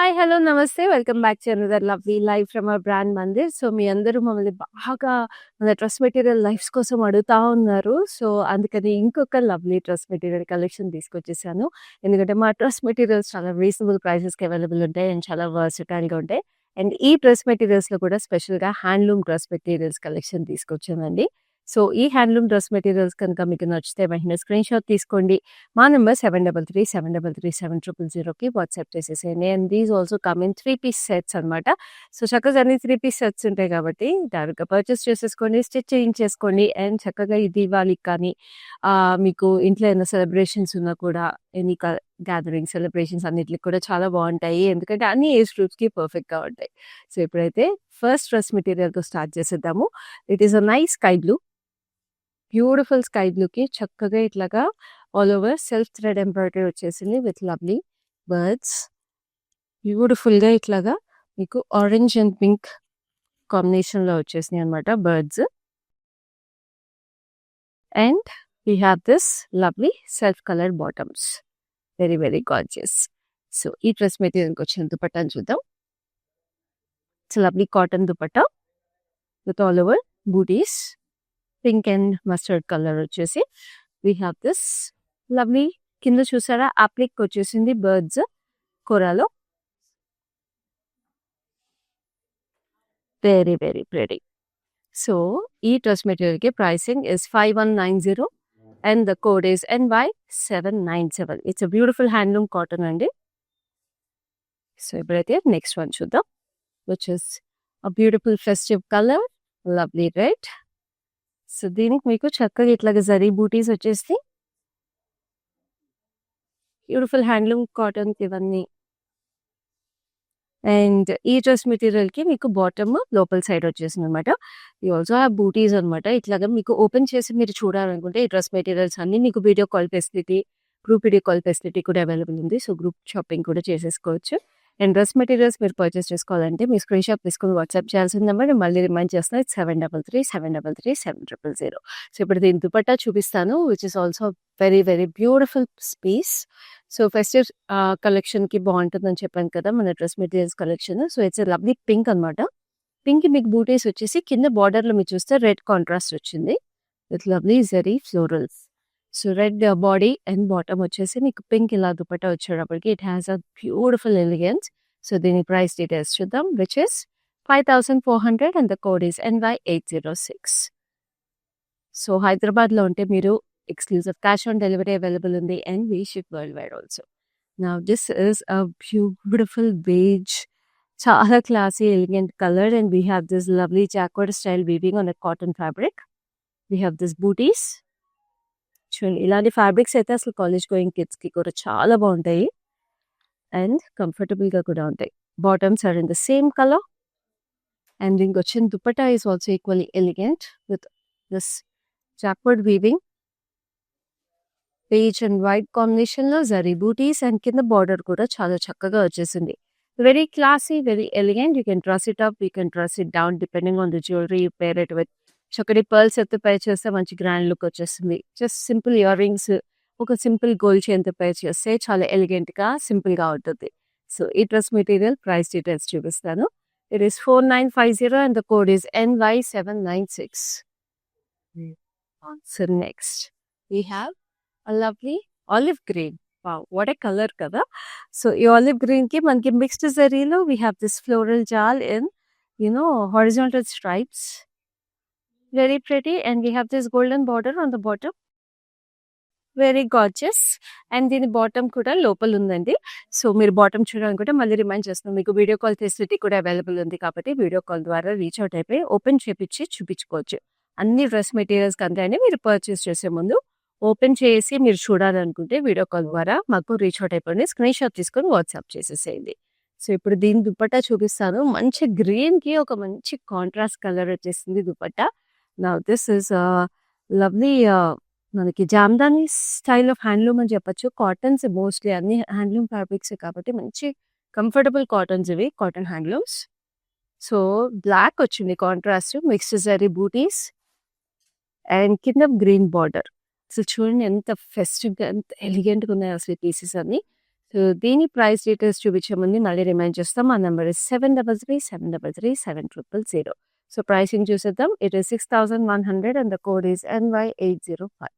Hi! Hello! Namaste. Welcome back to another lovely live from our brand Mandir. So, మీ అందరూ మమ్మల్ని బాగా మన డ్రెస్ మెటీరియల్ లైవ్స్ కోసం అడుగుతా ఉన్నారు. సో, అందుకని ఇంకొక లవ్లీ డ్రెస్ మెటీరియల్ కలెక్షన్ తీసుకొచ్చేసాను. ఎందుకంటే మా డ్రెస్ మెటీరియల్స్ చాలా రీజనబుల్ ప్రైసెస్‌కి అవైలబుల్ ఉంటాయి. అండ్ చాలా వర్సటైల్‌గా ఉంటాయి. అండ్ ఈ డ్రెస్ మెటీరియల్స్‌లో కూడా స్పెషల్‌గా హ్యాండ్లూమ్ డ్రెస్ మెటీరియల్స్ కలెక్షన్ తీసుకొచ్చానండి. సో, ఈ హ్యాండ్లూమ్ డ్రెస్ మెటీరియల్స్ కనుక మీకు నచ్చితే వెంటనే స్క్రీన్‌షాట్ తీసుకోండి. మా నంబర్ 7337337000కి వాట్సాప్ చేసేసేయండి. And these also come in 3 piece sets అనమాట. సో, చక్కగా అన్ని 3 పీస్ సెట్స్ ఉంటాయి కాబట్టి డైరెక్ట్‌గా పర్చేస్ చేసేసుకోండి, స్టిచ్ చేయించేసుకోండి. అండ్ చక్కగా ఈ దీవాళికి కానీ మీకు ఇంట్లో ఏమైనా సెలబ్రేషన్స్ ఉన్నా కూడా ఎనీ గ్యాదరింగ్ సెలబ్రేషన్స్ అన్నిట్లికి కూడా చాలా బావుంటాయి. ఎందుకంటే అన్ని ఏజ్ గ్రూప్స్‌కి పర్ఫెక్ట్‌గా ఉంటాయి. సో, ఇప్పుడైతే ఫస్ట్ డ్రెస్ మెటీరియల్‌తో స్టార్ట్ చేసేద్దాము. It is a nice sky blue. Beautiful sky బ్లూకి చక్కగా ఇట్లాగా all over self thread embroidery వచ్చేసింది విత్ లవ్లీ బర్డ్స్. బ్యూటిఫుల్‌గా ఇట్లాగా మీకు ఆరెంజ్ అండ్ పింక్ కాంబినేషన్‌లో వచ్చేసినాయి అనమాట birds. And we have this lovely self coloured bottoms. Very very gorgeous. So, ఈ డ్రెస్ మెటీరియల్‌కి వచ్చిన దుపట్టాను చూద్దాం. It's lovely cotton dupatta with all over booties. Pink and mustard colour వచ్చేసి వీ హ్యావ్ దిస్ లవ్లీ కింద చూసారా అప్లిక్ వచ్చేసింది బర్డ్స్ కూరలో. Very very pretty. సో, ఈ డ్రెస్ మెటీరియల్‌కి pricing is 5190 and the code is NY797. It's a beautiful handloom cotton అండి. So, ఇప్పుడైతే నెక్స్ట్ వన్ చూద్దాం. Which is a beautiful festive colour lovely red. So, దీనికి మీకు చక్కగా ఇట్లాగా జరీ బూటీస్ వచ్చేసి బ్యూటిఫుల్ హ్యాండ్లూమ్ కాటన్‌కి ఇవన్నీ. అండ్ ఈ డ్రెస్ మెటీరియల్‌కి మీకు బాటమ్ లోపల సైడ్ వచ్చేసిందనమాట. యూ ఆల్సో హావ్ బూటీస్ అనమాట. ఇట్లాగా మీకు ఓపెన్ చేసి మీరు చూడాలనుకుంటే ఈ డ్రెస్ మెటీరియల్స్ అన్నీ మీకు video call facility, group video call facility కూడా అవైలబుల్ ఉంది. సో, గ్రూప్ షాపింగ్ కూడా చేసేసుకోవచ్చు. అండ్ డ్రెస్ మెటీరియల్స్ మీరు పర్చేస్ చేసుకోవాలంటే మీ స్క్రీన్‌షాట్ తీసుకొని వాట్సాప్ చేయాల్సిన నెంబర్ నేను మళ్ళీ రిమైండ్ చేస్తున్నా. ఇట్స్ 7337337000. సో, ఇప్పుడు దీని దుపట్టా చూపిస్తాను. Which is also very very beautiful piece. So, festive కలెక్షన్‌కి బావుంటుందని చెప్పాను కదా! మన dress materials collection. So, it's a lovely pink అనమాట. పింక్‌కి మీకు బూటీస్ వచ్చేసి కింద బార్డర్‌లో మీరు చూస్తే రెడ్ కాంట్రాస్ట్ వచ్చింది. With lovely zari florals. So, red body and bottom వచ్చేసి మీకు పింక్ ఇలా దుపట్టా వచ్చేటప్పటికి it has a beautiful elegance. So, దీని ప్రైస్ డీటెయిల్స్ చూద్దాం. Which is 5400 and the code is NY806. So, హైదరాబాద్‌లో ఉంటే మీరు exclusive cash on delivery available ఉంది and we ship world wide also. Now this is a beautiful beige. చాలా classy elegant colour and we have this lovely jacquard style weaving on a cotton fabric. We have this booties. చూడండి ఇలాంటి fabrics అయితే అసలు college going కిడ్స్‌కి కూడా చాలా బావుంటాయి. And కంఫర్టబుల్‌గా కూడా ఉంటాయి. Bottoms are in the same colour. And దీనికొచ్చిన dupatta is also equally elegant with this jacquard weaving. Beige and white కాంబినేషన్‌లో జరీ బూటీస్ అండ్ కింద బార్డర్ కూడా చాలా చక్కగా వచ్చేసింది. Very classy, very elegant. You can dress it up, you can dress it down depending on the jewellery you pair it with. చక్కటి pearls ఎత్తు pair చేస్తే మంచి గ్రాండ్ లుక్ వచ్చేస్తుంది. జస్ట్ సింపుల్ ఇయర్ రింగ్స్, ఒక సింపుల్ గోల్డ్ చైన్‌తో pair చేస్తే చాలా ఎలిగెంట్‌గా, సింపుల్‌గా ఉంటుంది. సో, ఈ డ్రెస్ మెటీరియల్ ప్రైస్ డీటెయిల్స్ చూపిస్తాను. It is 4950 and the code is NY796. So, next we have a lovely olive green. Wow, what a color కదా! సో, ఈ ఆలివ్ గ్రీన్‌కి మనకి మిక్స్డ్ జరీలో we have this floral jaal in horizontal stripes. Very pretty and we have this golden border on the bottom. Very gorgeous. And దీని bottom కూడా లోపల ఉందండి. సో, మీరు బాటమ్ చూడాలనుకుంటే మళ్ళీ రిమైండ్ చేస్తున్నాను. మీకు వీడియో కాల్ ఫెసిలిటీ కూడా అవైలబుల్ ఉంది కాబట్టి వీడియో కాల్ ద్వారా రీచ్ అవుట్ అయిపోయి ఓపెన్ చేపిచ్చి చూపించుకోవచ్చు. అన్ని డ్రెస్ మెటీరియల్స్‌కి అంతే అండి. మీరు పర్చేస్ చేసే ముందు ఓపెన్ చేసి మీరు చూడాలనుకుంటే వీడియో కాల్ ద్వారా మాకు రీచ్ అవుట్ అయిపోండి. స్క్రీన్‌షాట్ తీసుకొని వాట్సాప్ చేసేసేయండి. సో, ఇప్పుడు దీని దుపట్టా చూపిస్తాను. మంచి గ్రీన్‌కి ఒక మంచి కాంట్రాస్ట్ కలర్ వచ్చేసింది dupatta. Now this is lovely మనకి జామ్దాని స్టైల్ ఆఫ్ హ్యాండ్లూమ్ అని చెప్పొచ్చు. కాటన్స్ మోస్ట్‌లీ అన్ని హ్యాండ్లూమ్ ఫ్యాబ్రిక్సే కాబట్టి మంచి కంఫర్టబుల్ కాటన్స్ ఇవి. Cotton handlooms. సో, బ్లాక్ వచ్చింది contrast. Mixed zari booties and కింద గ్రీన్ బార్డర్. అసలు చూడండి ఎంత ఫెస్టివ్‌గా, ఎంత ఎలిగెంట్‌గా ఉన్నాయో అసలు ఈ పీసెస్ అన్నీ. సో దీని ప్రైస్ డీటెయిల్స్ చూపించే ముందు మళ్ళీ రిమైండ్ చేస్తాం. మా నెంబర్ ఇస్ 7337337000. సో ప్రైసింగ్ చూసేద్దాం. It is 6100 and the code is NY805.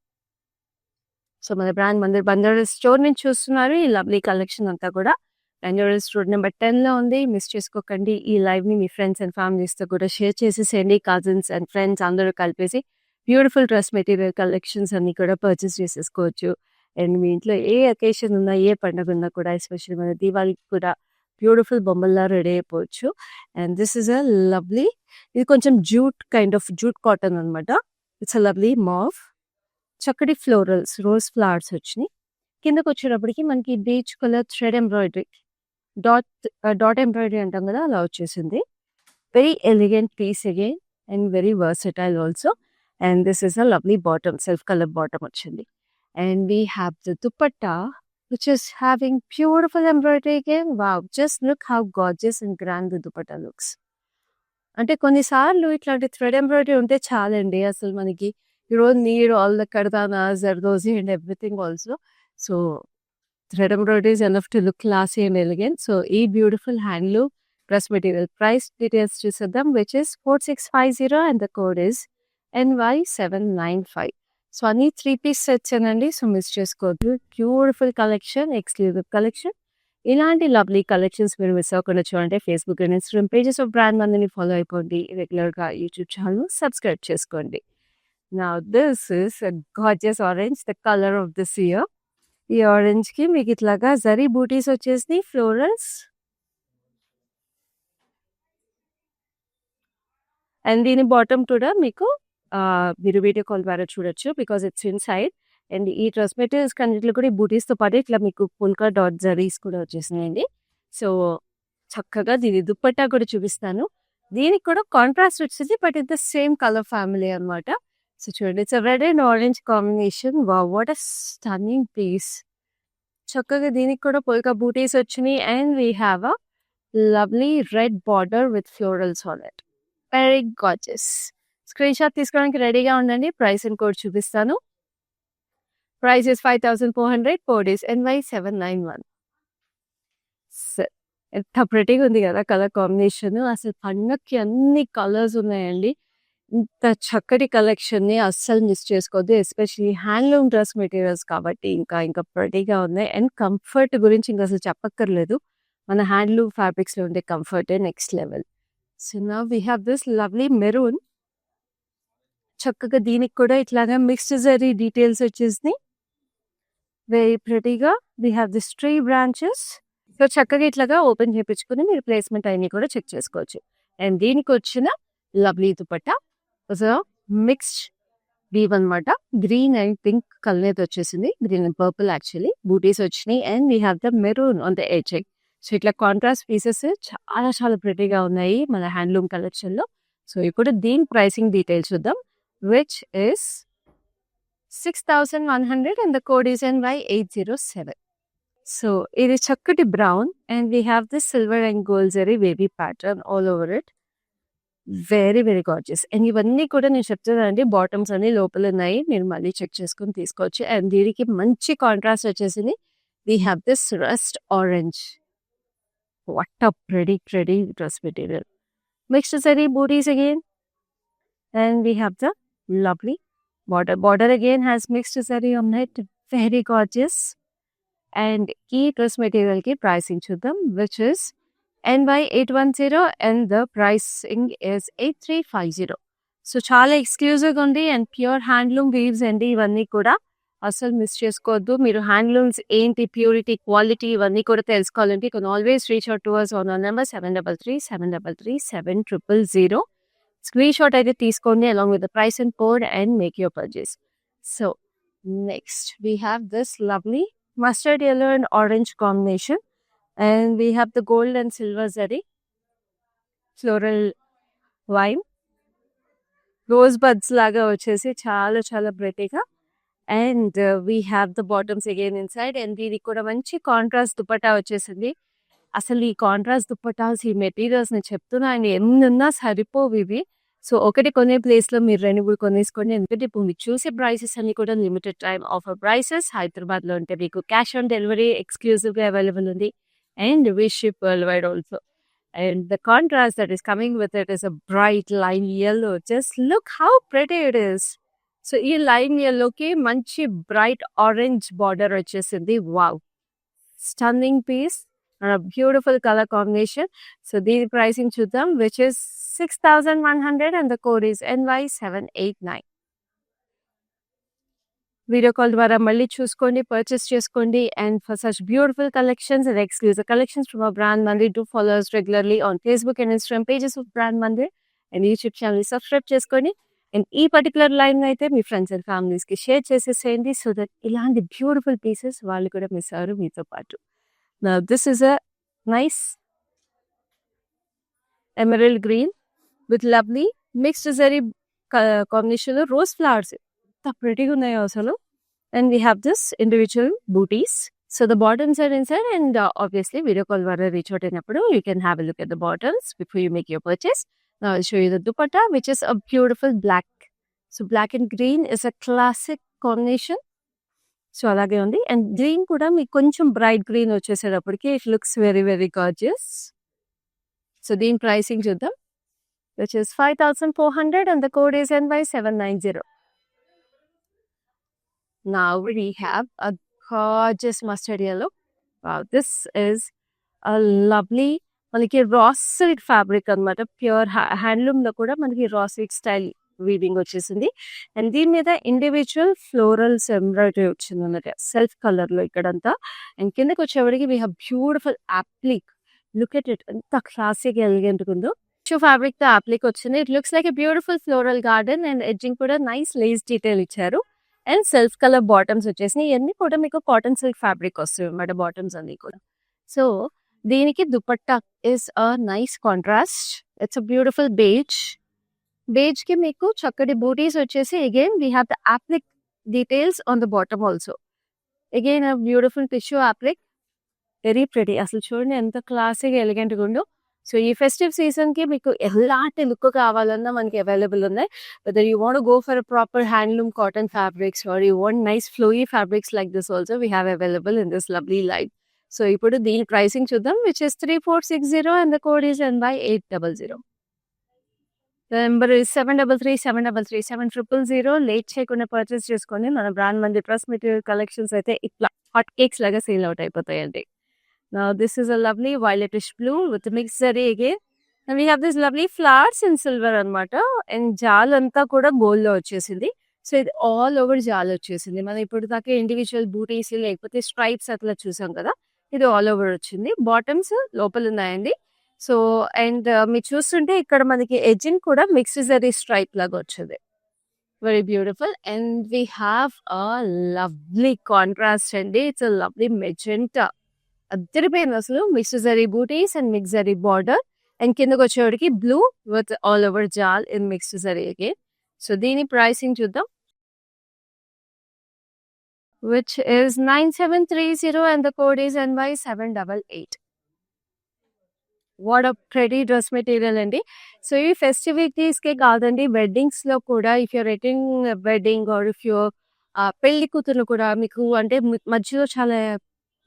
So మన బ్రాండ్ బంజారా స్టోర్ నుంచి చూస్తున్నారు. ఈ లవ్లీ కలెక్షన్ అంతా కూడా బంజారా స్టోర్ నెంబర్ 10లో ఉంది. మిస్ చేసుకోకండి. ఈ లైవ్ని మీ ఫ్రెండ్స్ అండ్ ఫ్యామిలీస్తో కూడా షేర్ చేసేసేయండి. కజిన్స్ అండ్ ఫ్రెండ్స్ అందరూ కలిపేసి బ్యూటిఫుల్ డ్రెస్ మెటీరియల్ కలెక్షన్స్ అన్ని కూడా పర్చేస్ చేసేసుకోవచ్చు. అండ్ మీ ఇంట్లో ఏ అకేషన్ ఉన్నా, ఏ పండుగ ఉన్నా కూడా, ఎస్పెషల్లీ మన దీవాళికి కూడా బ్యూటిఫుల్ బొమ్మల్లా రెడీ అయిపోవచ్చు. And this is a lovely, ఇది కొంచెం జూట్ కాటన్ అనమాట. It's a lovely mauve. చక్కటి ఫ్లోరల్స్, రోజ్ ఫ్లవర్స్ వచ్చినాయి. కిందకు వచ్చేటప్పటికి మనకి peach colour thread embroidery, dot embroidery అంటాం కదా, అలా వచ్చేసింది. Very elegant piece again and very versatile also. And this is a lovely bottom, self colour bottom వచ్చింది. And we have the dupatta, which is having beautiful embroidery again. Wow, just look how gorgeous and grand the dupatta looks. అంటే కొన్నిసార్లు ఇట్లాంటి thread embroidery ఉంటే చాలండి. అసలు మనకి you don't need all the కర్దానా, zardozi and everything also. So thread embroidery is enough to look classy and elegant. So ఈ beautiful handloom dress material price details చూసేద్దాం, which is 4650 and the code is NY795. So అన్ని 3 piece sets అండి. So miss చేసుకోవద్దు. Beautiful collection, exclusive collection. ఇలాంటి lovely collections మీరు miss అవ్వకుండా చూడాలంటే Facebook and Instagram pages of brand మందిని follow అయిపోండి. రెగ్యులర్గా యూట్యూబ్ ఛానల్ సబ్స్క్రైబ్ చేసుకోండి. Now this is gorgeous orange, the colour of this year. ఈ ఆరెంజ్కి మీకు ఇట్లాగా జరీ బూటీస్ వచ్చేసి ఫ్లోరల్స్. అండ్ దీని బాటమ్ కూడా మీకు మీరు వీడియో కాల్ ద్వారా చూడొచ్చు, because it's in side. And ఈ డ్రెస్ మెటీరియల్స్ కన్నింటిలో కూడా ఈ బూటీస్తో పాటు ఇట్లా మీకు పుల్కా డాట్ జరీస్ కూడా వచ్చేసినాయండి. సో చక్కగా దీని దుప్పట్టా కూడా చూపిస్తాను. దీనికి కూడా కాంట్రాస్ట్ వచ్చింది, but it the same colour family అనమాట. సో చూడండి, it's red and orange combination. Wow, what a stunning piece. చక్కగా దీనికి కూడా పుల్కా బూటీస్ వచ్చినాయి. And we have a lovely red border with florals on it. Very gorgeous. Screen shot తీసుకోవడానికి రెడీగా ఉండండి. Price and code చూపిస్తాను. Price is 5400, code is NY791. ఎంత ప్రెటీగా ఉంది కదా కలర్ కాంబినేషన్. అసలు పండగకి అన్ని కలర్స్ ఉన్నాయండి. ఇంత చక్కటి కలెక్షన్ని అస్సలు మిస్ చేసుకోవద్దు. ఎస్పెషల్లీ హ్యాండ్లూమ్ డ్రెస్ మెటీరియల్స్ కాబట్టి ఇంకా ప్రెటీగా ఉన్నాయి. అండ్ కంఫర్ట్ గురించి ఇంకా అసలు చెప్పక్కర్లేదు. మన హ్యాండ్లూమ్ ఫ్యాబ్రిక్స్లో ఉండే కంఫర్టే next level. So now we have this lovely maroon. చక్కగా దీనికి కూడా ఇట్లాగా మిక్స్డ్ జరీ డీటెయిల్స్ వచ్చేసినాయి. వెరీ ప్రెటీగా. We have this 3 branches. So చక్కగా ఇట్లాగా ఓపెన్ చేయించుకుని మీరు ప్లేస్మెంట్ అన్ని కూడా చెక్ చేసుకోవచ్చు. అండ్ దీనికి వచ్చిన లవ్లీ దుపట్టా మిక్స్డ్ వీవ్ అనమాట. గ్రీన్ అండ్ పింక్ కలర్ వచ్చేసింది. గ్రీన్ అండ్ పర్పుల్ యాక్చువల్లీ బూటీస్ వచ్చినాయి. And we have the maroon on the edge. So ఇట్లా కాంట్రాస్ట్ పీసెస్ చాలా చాలా ప్రెటీగా ఉన్నాయి మన హ్యాండ్లూమ్ కలెక్షన్లో. సో ఇప్పుడు దీని ప్రైసింగ్ డీటెయిల్స్ చూద్దాం, which is 6100 and the code is NY807. So it is chakkati brown and we have this silver and gold zari wavy pattern all over it. Very very gorgeous. And ఇవన్నీ కూడా నేను చెప్తానండి, bottoms అన్ని లోపల ఉన్నాయి, మీరు మళ్ళీ చెక్ చేసుకుని తీసుకోవచ్చు. అండ్ దీనికి మంచి కాంట్రాస్ట్ వచ్చేసింది. we have this rust orange. What a pretty dress material. Mixed zari booties again. And we have the lovely border again has mixed zari on it. Very gorgeous. And ఈ dress material కి pricing చూద్దాం, which is NY810 and the pricing is 8350. So చాలా ఎక్స్క్లూజివ్గా ఉంది and pure handloom weaves అండి. ఇవన్నీ కూడా అసలు మిస్ చేసుకోవద్దు. మీరు హ్యాండ్లూమ్స్ ఏంటి, ప్యూరిటీ, క్వాలిటీ ఇవన్నీ కూడా తెలుసుకోవాలంటే you can always reach out to us on our number 7337337000. Screen shot అయితే తీసుకోండి along with the price and code and make your purchase. So next we have this lovely mustard yellow and orange combination, and we have the gold and silver zari floral wine rose buds laga vachesi chaala chaala prettyga. And we have the bottoms again inside, and దీనికి కూడా మంచి contrast dupatta వచ్చేసింది. అసలు ఈ contrast dupattas, ఈ materials నేను చెప్తున్నా అండి, ఎన్నున్నా సరిపోవు ఇవి. సో, ఒకటి కొనే ప్లేస్‌లో మీరు 2, 3 కొనేసుకోండి. ఎందుకంటే ఇప్పుడు మీరు చూసే ప్రైసెస్ అన్నీ కూడా లిమిటెడ్ టైమ్ ఆఫర్ ప్రైసెస్. హైదరాబాద్‌లో ఉంటే మీకు క్యాష్ ఆన్ డెలివరీ ఎక్స్‌క్లూజివ్‌గా అవైలబుల్ ఉంది. And we ship world wide also. And the contrast that is coming with it is a bright lime yellow. Just look how pretty it is. So, ఈ lime yellowకి మంచి bright orange border వచ్చేసింది. Wow! Stunning piece and beautiful colour combination. So, దీని pricing చూద్దాం, which is 6100 and the code is NY789. Video call ద్వారా మళ్ళీ చూసుకోండి, purchase చేసుకోండి. And for such beautiful collections and exclusive collections from our brand Mandir, do follow us regularly on Facebook and Instagram pages of brand Mandir and YouTube channel subscribe చేసుకోండి. And ఈ particular line అయితే మీ friends and ఫ్యామిలీస్కి share చేసేసేయండి, so that ఇలాంటి beautiful pieces వాళ్ళు కూడా miss అవ్వరు మీతో పాటు. Now this is a nice emerald green with lovely mixed zari combination of rose flowers. ఎంత ప్రిటీగా ఉన్నాయో అసలు. And we have this individual booties. So the bottoms are inside and obviously video call ద్వారా reach out అయినప్పుడు you can have a look at the bottoms before you make your purchase. Now I'll show you the dupatta, which is a beautiful black. So black and green is a classic combination. So అలాగే ఉంది. And green కూడా మీకు కొంచెం bright green వచ్చేసేటప్పటికి it looks very very gorgeous. So దీని pricing చూద్దాం, which is 5400 and the code is NY790. Now we have a gorgeous mustard yellow. Wow, this is a lovely మనకి raw silk fabric అనమాట. Pure handloom లో కూడా మనకి raw silk style weaving వచ్చేసింది. And దీని మీద ఇండివిజువల్ ఫ్లోరల్స్ ఎంబ్రాయిడరీ వచ్చింది అన్నమాట, సెల్ఫ్ కలర్ లో ఇక్కడంతా. అండ్ కిందకి వచ్చేవాడికి we have beautiful applique. Look at it, ఎంత క్లాసిక్ ఎలిగెంట్ ఉందో. టిష్యూ ఫ్యాబ్రిక్ తో అప్లిక్ వచ్చింది. It looks like a beautiful floral garden and edging కూడా నైస్ లేస్ డీటెయిల్ ఇచ్చారు. అండ్ సెల్ఫ్ కలర్ బాటమ్స్ వచ్చేసినాయి. ఇవన్నీ కూడా మీకు కాటన్ సిల్క్ ఫ్యాబ్రిక్ వస్తాయి అన్నమాట బాటమ్స్ అన్ని కూడా. సో దీనికి dupatta is a nice contrast. It's a beautiful beige. Beige కి మీకు చక్కటి బూటీస్ వచ్చేసి again we have the applique details on the bottom also. Again a beautiful tissue applique, very pretty. అసలు చూడండి ఎంత క్లాసిక్ ఎలిగెంట్గా ఉందో. సో ఈ ఫెస్టివ్ సీజన్కి మీకు ఎలాంటి లుక్ కావాలన్నా మనకి అవైలబుల్ ఉన్నాయి. Whether you want go for proper handloom cotton fabrics or you want nice flowy fabrics like this also we have available in this lovely line. So ఇప్పుడు దీని ప్రైసింగ్ చూద్దాం, which is 3460 and the code is NY800. The number is 733-733-7000. Late చేయకుండా purchase చేసుకోండి. మన brand మంది dress material collections అయితే ఇట్లా hot cakes లాగా సేల్ అవుట్ అయిపోతాయండి. Now this is a lovely violetish blue with mixed zari again. And we have this lovely flowers in silver అనమాట. And జాల్ అంతా కూడా గోల్డ్ లో వచ్చేసింది. సో ఇది ఆల్ ఓవర్ జాల్ వచ్చేసింది. మనం ఇప్పుడు దాకా ఇండివిజువల్ బూటీస్ లేకపోతే స్ట్రైప్స్ అట్లా చూసాం కదా, ఇది ఆల్ ఓవర్ వచ్చింది. బాటమ్స్ లోపల ఉన్నాయండి. సో అండ్ మీరు చూస్తుంటే ఇక్కడ మనకి ఎడ్జింగ్ కూడా మిక్స్డ్ జరీ స్ట్రైప్ లాగా వచ్చింది. Very beautiful. And we have a lovely contrast అండి. It's a lovely magenta. అద్దరిపోయింది అసలు. Mixed zari booties and mix zari border. And కిందకి వచ్చేవాడికి blue with all over jaal in mixed zari again. So దీని ప్రైసింగ్ చూద్దాం, which is 9730 and the code is NY788. What a pretty dress material అండి. So ఈ ఫెస్టివిటీస్కే కాదండి, వెడ్డింగ్స్లో కూడా if you're attending wedding or if you're పెళ్లి కూతురు కూడా మీకు అంటే మధ్యలో చాలా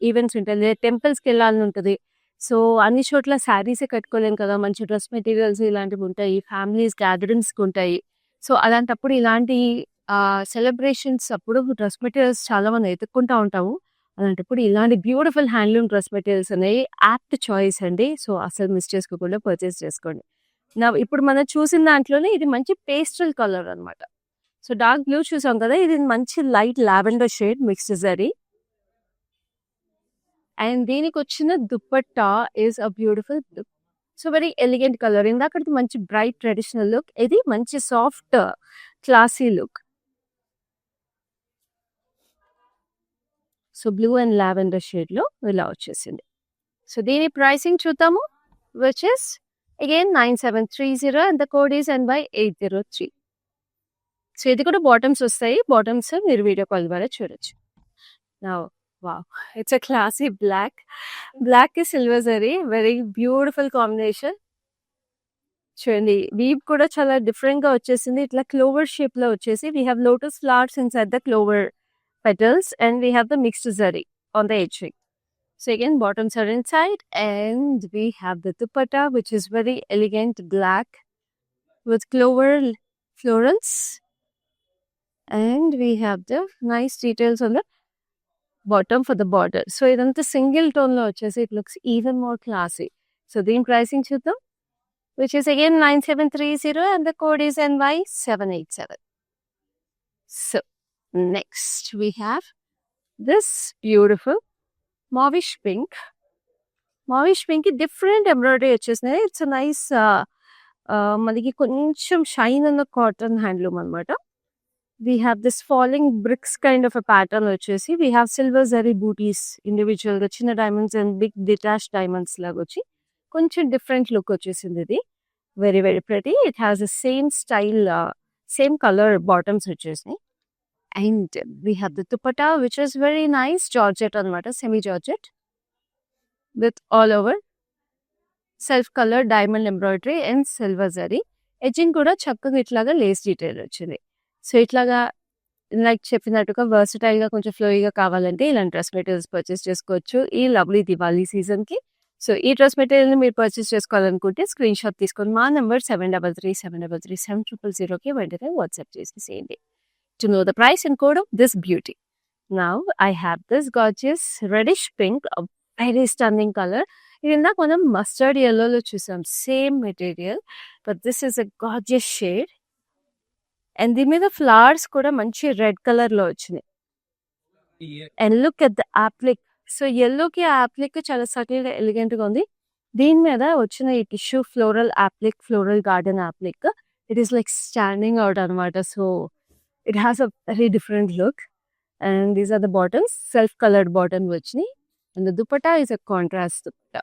ఈవెంట్స్ ఉంటాయి, లేదా టెంపుల్స్కి వెళ్ళాలని ఉంటుంది. సో అన్ని చోట్ల శారీసే కట్టుకోలేము కదా, మంచి డ్రెస్ మెటీరియల్స్ ఇలాంటివి ఉంటాయి, ఫ్యామిలీస్ గ్యాదరింగ్స్కి ఉంటాయి. సో అలాంటప్పుడు ఇలాంటి సెలబ్రేషన్స్ అప్పుడు డ్రెస్ మెటీరియల్స్ చాలా మంది ఎత్తుక్కుంటూ ఉంటాము. అలాంటప్పుడు ఇలాంటి బ్యూటిఫుల్ హ్యాండ్లూమ్ డ్రెస్ మెటీరియల్స్ అనేవి యాప్ట్ చాయిస్ అండి. సో అసలు మిస్ చేసుకోకుండా పర్చేస్ చేసుకోండి. నా ఇప్పుడు మనం చూసిన దాంట్లోనే ఇది మంచి పేస్టల్ కలర్ అనమాట. సో డార్క్ బ్లూ చూసాం కదా, ఇది మంచి light lavender shade mixed zari. And దీనికి వచ్చిన dupatta is a beautiful look. So very elegant colour. ఇందాక మంచి బ్రైట్ ట్రెడిషనల్ లుక్, ఇది మంచి soft classy look. So blue and lavender షేడ్లో ఇలా వచ్చేసింది. సో దీని ప్రైసింగ్ చూద్దాము, which is again 9730 and the code is NY803. So ఇది కూడా బాటమ్స్ వస్తాయి. బాటమ్స్ మీరు వీడియో కాల్ ద్వారా చూడొచ్చు. Now, wow, it's a classy black. Black is silver zari, very beautiful combination. చూడండి వీవ్ కూడా చాలా డిఫరెంట్ గా వచ్చేసింది. ఇట్లా క్లోవర్ షేప్ లో వచ్చేసి we have lotus flowers inside the Clover petals and we have the mixed zari on the edging. So again bottoms are inside and we have the dupatta which is very elegant black with clover florals and we have the nice details on the bottom for the border. So idantha single tone lo vachesi it looks even more classy. So the pricing chuddam which is again 9730 and the code is NY787. So next we have this beautiful mauvish pink. Mauvish pink different embroidery వచ్చేసినాయి. It's a nice మనకి కొంచెం shine ఉన్న cotton handloom అనమాట. We have this falling bricks kind of a pattern వచ్చేసి we have silver zari booties individual గా చిన్న diamonds and big detached diamonds లాగా వచ్చి కొంచెం డిఫరెంట్ లుక్ వచ్చేసింది ఇది. Very very pretty. It has the same style same colour bottoms వచ్చేసినాయి. And we have the dupatta which is very nice georgette anamata, semi georgette with all over self color diamond embroidery and silver zari. Edging kuda chakkaga itlaga lace detail vachindi. So itlaga like cheppinatuga versatile ga konచెం flowy ga kavalante ilanti dress materials purchase chesukochu ee lovely Diwali season ki. So ee dress material ni meer purchase chesukovalanunte screenshot తీసుకొని మా number 7337337000 ki వెంటనే WhatsApp చేసేయండి to know the price and code of this beauty. Now I have this gorgeous reddish pink, a very stunning color. Idinda konam mustard yellow lo chusam, same material, but this is a gorgeous shade. And the మీద flowers kuda manchi red color lo vachinayi. And look at the applique. So yellow ki applique chala subtle ga elegant ga undi. దీని మీద వచ్చిన ఈ tissue floral applique, floral garden applique, it is like standing out anamata. So it has a very different look and these are the bottoms, self colored bottom vachni and the dupatta is a contrast dupatta.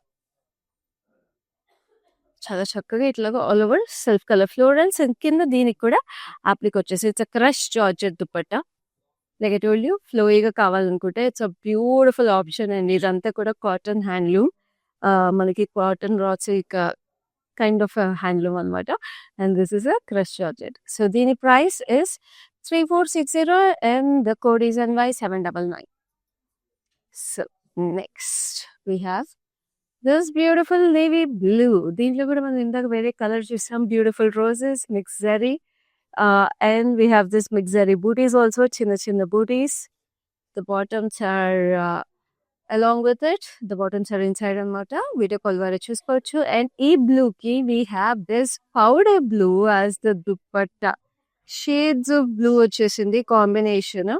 Chala chakkaga itlaga all over self color florals and kinda deeniki kuda applique vachesi. It's a crushed georgette dupatta. Like I told you, flowy ga kavalanunte it's a beautiful option and idantha kuda cotton handloom. Manaki cotton rods kind of a handloom anamata and this is a crushed georgette. So the price is 3460 and the code is NY799. So next we have this beautiful navy blue. Deentlo kuda మనం ఇందాక వేరే colour చూసాం, beautiful roses, mixed zari, and we have this mixed zari booties also, chinna booties. The bottoms are along with it, the bottoms are inside anamata. Video call ద్వారా చూసుకోవచ్చు. And ఈ blue ki we have this powder blue as the dupatta. Shades of blue వచ్చేసింది combination.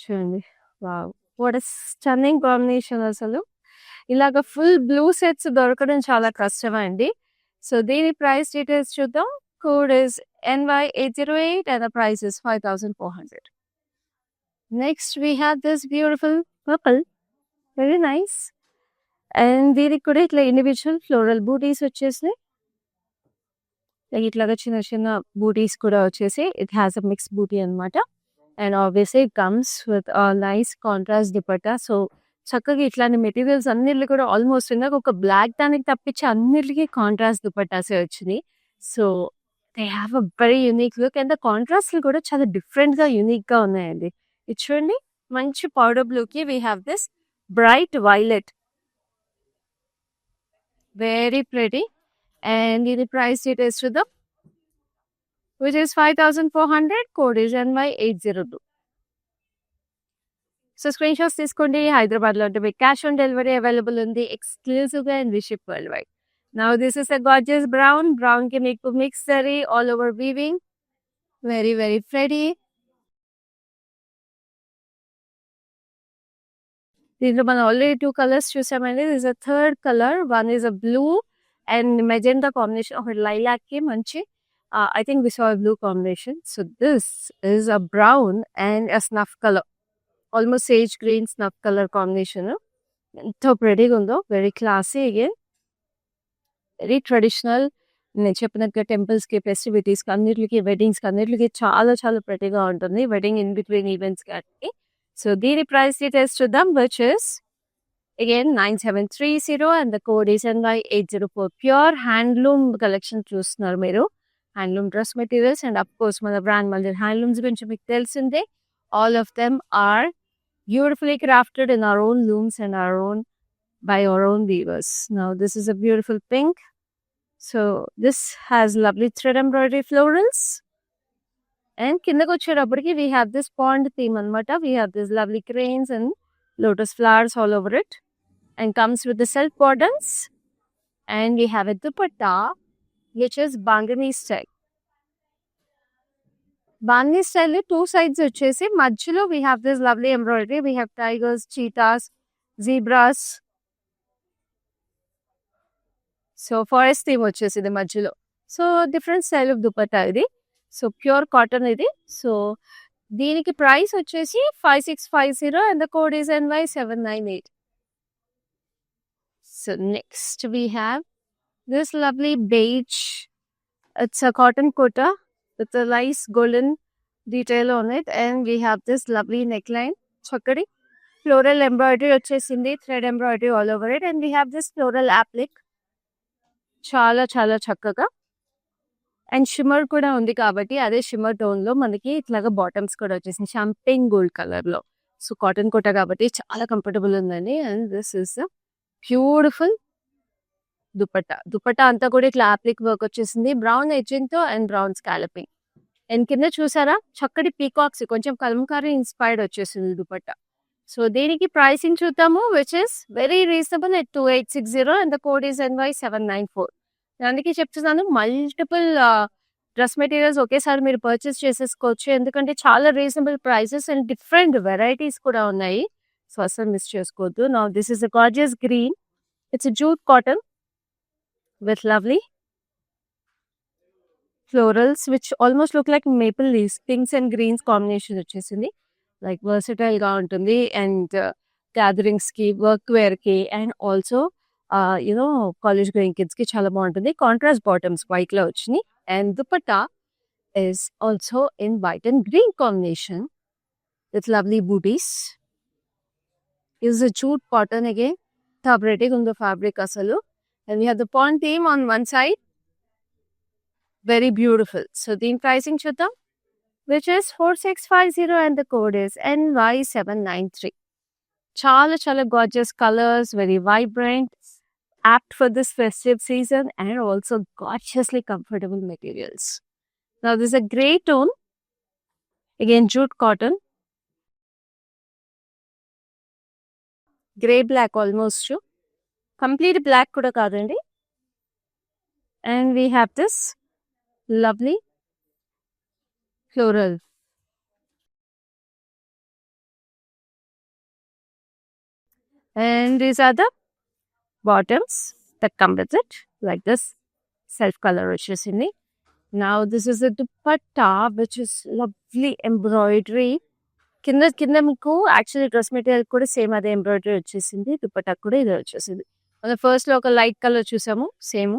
చూడండి, wow, what a stunning combination. అసలు ఇలాగ full blue sets దొరకడం చాలా కష్టం అండి. సో దీని ప్రైస్ డీటెయిల్స్ చూద్దాం. Code is NY808 and the price is 5400. Next we have this beautiful purple, very nice, and దీనికి కూడా ఇట్లా ఇండివిజువల్ ఫ్లోరల్ బూటీస్ వచ్చేసినాయి. Like itlaga chinna booties kuda vachesi it has a mixed booty anamata and obviously it comes with a nice contrast dupatta. So చక్కగా ఇట్లాంటి materials అన్నిటికి కూడా almost ఇందాక ఒక బ్లాక్ దానికి తప్పించి అన్నిటికీ కాంట్రాస్ట్ దుపట్టాసే వచ్చినాయి. So they have a very unique look and the కాంట్రాస్ట్లు కూడా చాలా డిఫరెంట్గా యూనిక్గా ఉన్నాయండి. ఇది చూడండి, మంచి పౌడర్ బ్లూకి we have this bright violet, very pretty. And the price details to the which is 5400, code is NY802. So screenshots తీసుకోండి. హైదరాబాద్లో అంటే మీకు క్యాష్ ఆన్ డెలివరీ అవైలబుల్ ఉంది, ఎక్స్క్లూజివ్గా and we ship world wide. Now this is a gorgeous brown ki మీకు mix zari all over weaving, very very pretty. దీంట్లో మనం already 2 colours చూసామండి. This is a third colour. One is a blue and magenta combination of lilac ki manchi I think we saw a blue combination. So this is a brown and a snuff color, almost sage green snuff color combination. So pretty gundo, very classy again, very traditional. నేను చెప్పినట్టుగా temples కి, festivities కి, అన్నిటికి, weddings కి, అన్నిటికి చాలా చాలా ప్రెటీగా ఉంటుంది, వెడ్డింగ్ ఇన్ బిట్వీన్ ఈవెంట్స్ కి. సో దీని ప్రైస్ డీటెయిల్స్ చూద్దాం, which is Again, 9730 and the code is NY804. Pure handloom collection చూస్తున్నారు మీరు. Handloom dress materials and of course మన brand Mandir Handlooms గురించి మీకు తెలిసిందే. All of them are beautifully crafted in our own looms and by our own weavers. Now this is a beautiful pink. So this has lovely thread embroidery florals. And కిందకి వచ్చేటప్పటికి we have this pond theme అన్నమాట. We have these lovely cranes and lotus flowers all over it. And comes with the self borders. And we have a dupatta, which is Bangani style. Bangani style, two sides వచ్చేసి మధ్యలో we have this lovely embroidery. We have tigers, cheetahs, zebras. So forest theme వచ్చేసి ఇది మధ్యలో. So different style of dupatta ఇది. So pure cotton ఇది. So దీనికి price వచ్చేసి 5650 and the code is NY798. So next we have this lovely beige. It's a cotton kota with a nice golden detail on it, and we have this lovely neckline, chakadi, floral embroidery vachesindi, thread embroidery all over it, and we have this floral applique. Chala chala chakkaga. And shimmer kuda undi kabatti ade shimmer tone lo manaki itlaga bottoms kuda vachesindi champagne gold color lo. So cotton kota kabatti chala comfortable undandi, and this is a beautiful dupatta. Dupatta అంతా కూడా ఇట్లా అప్లిక్ work వచ్చేసింది, brown edging తో and brown scalloping. And కింద చూసారా చక్కటి peacocks, కొంచెం Kalamkari inspired వచ్చేసింది దుపట్టా. సో దీనికి ప్రైసింగ్ చూద్దాము, which is very reasonable at 2860 and the code is NY794. అందుకే చెప్తున్నాను, మల్టిపుల్ డ్రెస్ మెటీరియల్స్ ఒకేసారి మీరు పర్చేస్ చేసేసుకోవచ్చు, ఎందుకంటే చాలా reasonable prices and different varieties కూడా ఉన్నాయి. సో అసలు మిస్ చేసుకోవద్దు. Now this is a gorgeous green. It's a jute cotton with lovely florals which almost look like maple leaves. Pinks and greens combination వచ్చేసింది. Like versatile గా ఉంటుంది and gatherings కి, work wear కి and also college going kids కి చాలా బాగుంటుంది. Contrast bottoms white లో వచ్చినాయి and dupatta is also in white and green combination with lovely booties. Is a jute cotton again. Pretty the fabric asalu. And we have the pond theme on one side. Very beautiful. So the pricing chuddam, which is 4650 and the code is NY793. Chala gorgeous colors, very vibrant, apt for this festive season and also gorgeously comfortable materials. Now this is a grey tone. Again jute cotton. Grey black almost, complete black kuda kadandi. And we have this lovely floral. And these are the bottoms that come with it, like this self color వచ్చేసింది. Now this is the dupatta, which is lovely embroidery. కింద మీకు actually dress material కూడా same అదే embroidery వచ్చేసింది, దుపట్టా కూడా ఇదే వచ్చేసింది. మనం ఫస్ట్ లో ఒక లైట్ కలర్ చూసాము, సేమ్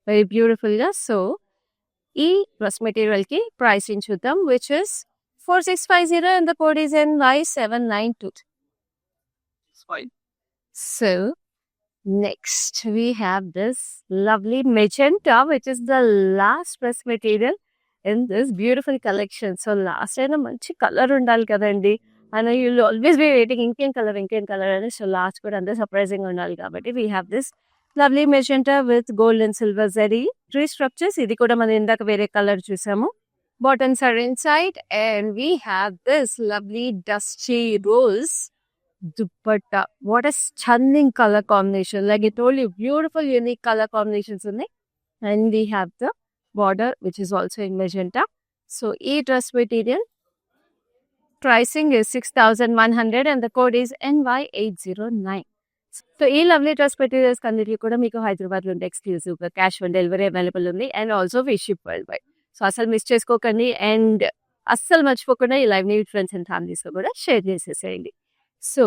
వెరీ బ్యూటిఫుల్ గా. సో ఈ డ్రెస్ మెటీరియల్ కి ప్రైసింగ్ చూద్దాం, which is 4650 and the code is NY792. So next we have this lovely magenta, which is the last dress material in this beautiful collection. So last time manchi color undali kadandi, and you will always be waiting inken color and so last but under surprising undali kabatti we have this lovely magenta with gold and silver zari tree structures. Idi kuda man indaka vere color chusamu. Buttons are inside and we have this lovely dusty rose dupatta. What a stunning color combination, like I told you, beautiful unique color combinations unnai. And we have the border which is also in magenta. So e dress material pricing is 6100 and the code is NY809. So e lovely dress materials kandiki kuda meeku Hyderabad lo unde exclusive ga cash on delivery available undi and also we ship worldwide. So asal miss cheskokandi and asal marchipokunda ee live ni friends and families lo kuda share cheseseyandi. So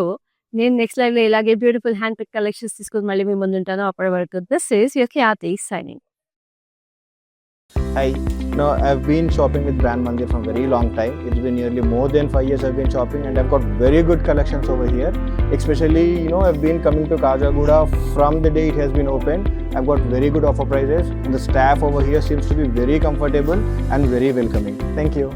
నేను next live లో ఇలాగే beautiful hand pick collections తీసుకొని మళ్ళీ మీ ముందు ఉంటాను. అప్పటి వరకు this is your Khyati signing. Hi. Now I've been shopping with Brand Mandir from very long time. It's been nearly more than 5 years I've been shopping, and I've got very good collections over here. Especially, I've been coming to Kajagoda from the day it has been opened. I've got very good offer prices, and the staff over here seems to be very comfortable and very welcoming. Thank you.